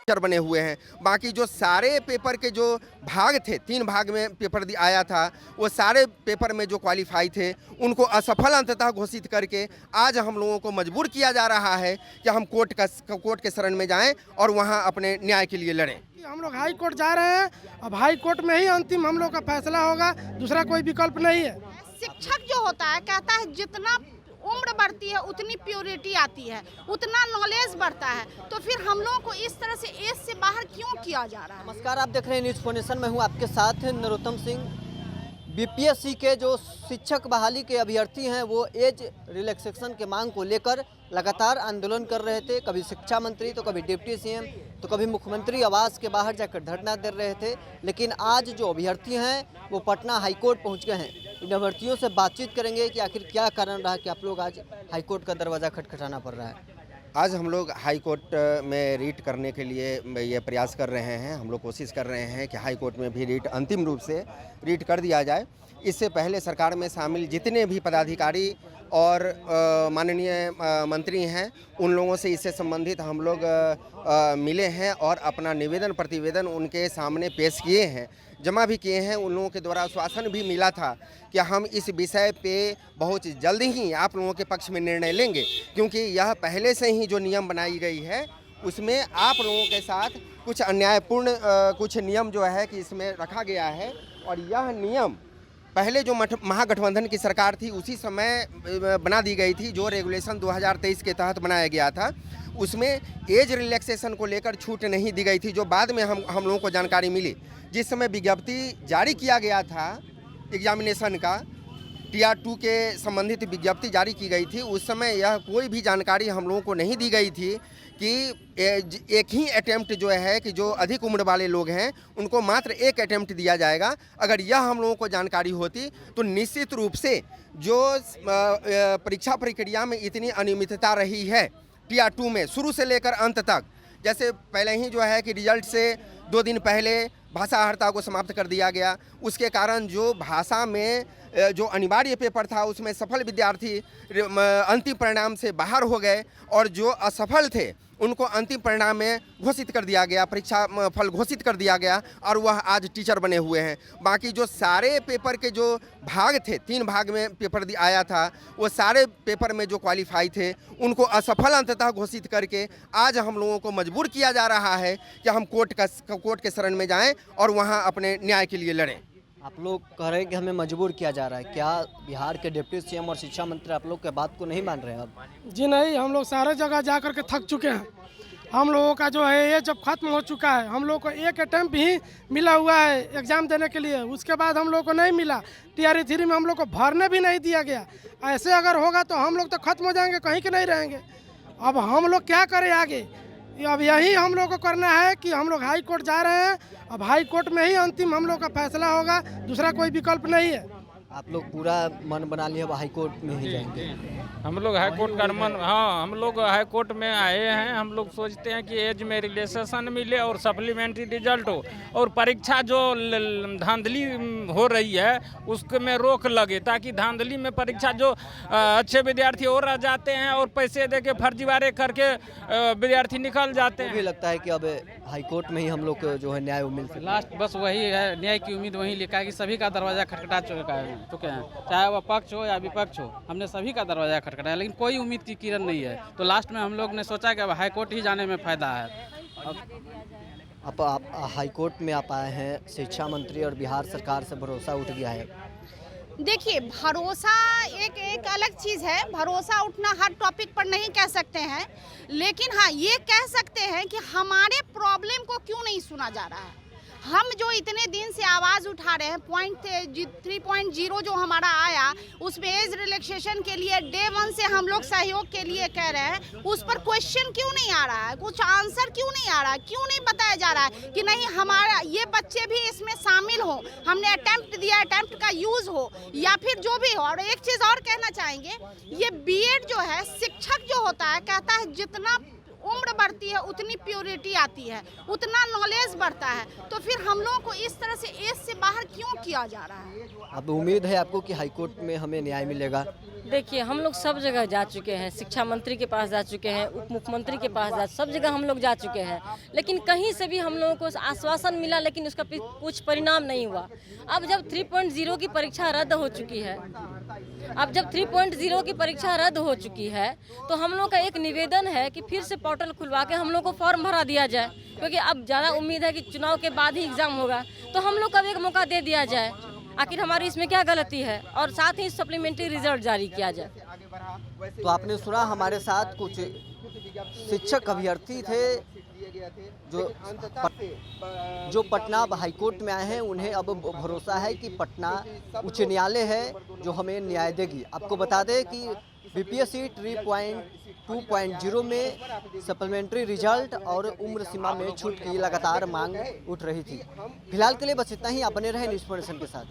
बने हुए हैं। बाकी जो सारे पेपर के जो भाग थे, 3 भाग में पेपर आया था, वो सारे पेपर में जो क्वालिफाई थे उनको असफल अंततः घोषित करके आज हम लोगों को मजबूर किया जा रहा है कि हम कोर्ट के शरण में जाएं और वहां अपने न्याय के लिए लड़ें। हम लोग हाई कोर्ट जा रहे हैं, अब हाई कोर्ट में ही अंतिम हम लोग का फैसला होगा, दूसरा कोई विकल्प नहीं है। शिक्षक जो होता है कहता है जितना उम्र बढ़ती है उतनी प्योरिटी आती है, उतना नॉलेज बढ़ता है, तो फिर हम लोगों को इस तरह से एज से बाहर क्यों किया जा रहा है। नमस्कार, आप देख रहे हैं न्यूज़ फोनेशन में हूँ आपके साथ नरोत्तम सिंह। बीपीएससी के जो शिक्षक बहाली के अभ्यर्थी हैं वो एज रिलैक्सेशन के मांग को लेकर लगातार आंदोलन कर रहे थे। कभी शिक्षा मंत्री तो कभी डिप्टी सीएम तो कभी मुख्यमंत्री आवास के बाहर जाकर धरना दे रहे थे। लेकिन आज जो अभ्यर्थी हैं वो पटना हाईकोर्ट पहुंच गए हैं। इन अभ्यर्थियों से बातचीत करेंगे कि आखिर क्या कारण रहा कि आप लोग आज हाईकोर्ट का दरवाज़ा खटखटाना पड़ रहा है। आज हम लोग हाई कोर्ट में रीट करने के लिए ये प्रयास कर रहे हैं। हम लोग कोशिश कर रहे हैं कि हाई कोर्ट में भी रीट अंतिम रूप से रीट कर दिया जाए। इससे पहले सरकार में शामिल जितने भी पदाधिकारी और माननीय मंत्री हैं उन लोगों से इससे संबंधित हम लोग मिले हैं और अपना निवेदन प्रतिवेदन उनके सामने पेश किए हैं, जमा भी किए हैं। उन लोगों के द्वारा आश्वासन भी मिला था कि हम इस विषय पे बहुत जल्द ही आप लोगों के पक्ष में निर्णय लेंगे, क्योंकि यह पहले से ही जो नियम बनाई गई है उसमें आप लोगों के साथ कुछ अन्यायपूर्ण कुछ नियम जो है कि इसमें रखा गया है। और यह नियम पहले जो महागठबंधन की सरकार थी उसी समय बना दी गई थी, जो रेगुलेशन 2023 के तहत बनाया गया था। उसमें एज रिलैक्सेशन को लेकर छूट नहीं दी गई थी, जो बाद में हम लोगों को जानकारी मिली। जिस समय विज्ञप्ति जारी किया गया था एग्जामिनेशन का, टीआर 2 के संबंधित विज्ञप्ति जारी की गई थी, उस समय यह कोई भी जानकारी हम लोगों को नहीं दी गई थी कि एक ही अटेम्प्ट जो है कि जो अधिक उम्र वाले लोग हैं उनको मात्र एक अटेम्प्ट दिया जाएगा। अगर यह हम लोगों को जानकारी होती तो निश्चित रूप से जो परीक्षा प्रक्रिया में इतनी अनियमितता रही है टीआर 2 में शुरू से लेकर अंत तक, जैसे पहले ही जो है कि रिजल्ट से 2 दिन पहले भाषाहर्ता को समाप्त कर दिया गया, उसके कारण जो भाषा में जो अनिवार्य पेपर था उसमें सफल विद्यार्थी अंतिम परिणाम से बाहर हो गए और जो असफल थे उनको अंतिम परिणाम में घोषित कर दिया गया, परीक्षा फल घोषित कर दिया गया और वह आज टीचर बने हुए हैं। बाकी जो सारे पेपर के जो भाग थे, 3 भाग में पेपर आया था, वो सारे पेपर में जो क्वालिफाई थे उनको असफल अंततः घोषित करके आज हम लोगों को मजबूर किया जा रहा है कि हम कोर्ट के शरण में जाएं और वहां अपने न्याय के लिए लड़ें। आप लोग कह रहे हैं कि हमें मजबूर किया जा रहा है, क्या बिहार के डिप्टी सीएम और शिक्षा मंत्री आप लोग के बात को नहीं मान रहे हैं अब? जी नहीं, हम लोग सारे जगह जा कर के थक चुके हैं। हम लोगों का जो है ये जब खत्म हो चुका है, हम लोग को एक अटेम्प्ट ही मिला हुआ है एग्ज़ाम देने के लिए, उसके बाद हम लोग को नहीं मिला। टीआर 3 में हम लोग को भरने भी नहीं दिया गया। ऐसे अगर होगा तो हम लोग तो खत्म हो जाएंगे, कहीं के नहीं रहेंगे। अब हम लोग क्या करें आगे? अब यही हम लोग को करना है कि हम लोग हाई कोर्ट जा रहे हैं, अब हाई कोर्ट में ही अंतिम हम लोग का फैसला होगा, दूसरा कोई विकल्प नहीं है। आप लोग पूरा मन बना लिए हाई कोर्ट में ही जाएंगे? हम लोग हाई कोर्ट का मन, हाँ, हम लोग हाई कोर्ट में आए हैं। हम लोग सोचते हैं कि एज में रिलैक्सेशन मिले और सप्लीमेंट्री रिजल्ट हो और परीक्षा जो धांधली हो रही है उसके में रोक लगे, ताकि धांधली में परीक्षा जो अच्छे विद्यार्थी और रह जाते हैं और पैसे दे के फर्जीवाड़े करके विद्यार्थी निकल जाते हैं। मुझे लगता है कि अब हाई कोर्ट में ही हम लोग को जो है न्याय मिल सके। लास्ट बस वही है, न्याय की उम्मीद वही लिखा है कि सभी का दरवाजा खटखटा चुके हैं, चाहे वह पक्ष हो या विपक्ष हो, हमने सभी का दरवाजा खटखटाया, लेकिन कोई उम्मीद की किरण नहीं है। तो लास्ट में हम लोग ने सोचा कि अब हाई कोर्ट ही जाने में फायदा है। अब आप हाई कोर्ट में आप आए हैं, शिक्षा मंत्री और बिहार सरकार से भरोसा उठ गया है। देखिए, भरोसा एक अलग चीज़ है। भरोसा उठना हर टॉपिक पर नहीं कह सकते हैं, लेकिन हाँ ये कह सकते हैं कि हमारे प्रॉब्लम को क्यों नहीं सुना जा रहा है। हम जो इतने दिन से आवाज़ उठा रहे हैं, 3.0 जो हमारा आया उसमें एज रिलैक्सेशन के लिए डे 1 से हम लोग सहयोग के लिए कह रहे हैं, उस पर क्वेश्चन क्यों नहीं आ रहा है, कुछ आंसर क्यों नहीं आ रहा है, क्यों नहीं बताया जा रहा है कि नहीं हमारा ये बच्चे भी इसमें शामिल हो, हमने अटेम्प्ट दिया, अटेम्प्ट का यूज़ हो या फिर जो भी हो। और एक चीज़ और कहना चाहेंगे, ये बीएड जो है, शिक्षक जो होता है कहता है जितना उम्र बढ़ती बढ़ती है उतनी प्योरिटी आती है, उतना नॉलेज बढ़ता है। तो फिर हम लोगों को इस तरह से एज से बाहर क्यों किया जा रहा है? अब उम्मीद है आपको कि हाईकोर्ट में हमें न्याय मिलेगा? देखिए, हम लोग सब जगह जा चुके हैं, शिक्षा मंत्री के पास जा चुके हैं, उप मुख्यमंत्री के पास सब जगह हम लोग जा चुके हैं, लेकिन कहीं से भी हम लोगों को आश्वासन मिला, लेकिन उसका कुछ परिणाम नहीं हुआ। अब जब 3.0 की परीक्षा रद्द हो चुकी है, की परीक्षा रद्द हो चुकी है, तो हम लोग का एक निवेदन है कि फिर से पोर्टल खुलवा के हम लोग को फॉर्म भरा दिया जाए, क्योंकि अब ज़्यादा उम्मीद है कि चुनाव के बाद ही एग्ज़ाम होगा, तो हम लोग को एक मौका दे दिया जाए। आखिर हमारी इसमें क्या गलती है, और साथ ही सप्लीमेंट्री रिजल्ट जारी किया जाए। तो आपने सुना, हमारे साथ कुछ शिक्षक अभ्यर्थी थे जो पटना हाईकोर्ट में आए हैं। उन्हें अब भरोसा है कि पटना उच्च न्यायालय है जो हमें न्याय देगी। आपको बता दें कि बीपीएससी 3.2.0 में सप्लीमेंट्री रिजल्ट और उम्र सीमा में छूट की लगातार मांग उठ रही थी। फिलहाल के लिए बस इतना ही। आप बने रहे न्यूज़ 4 नेशन के साथ।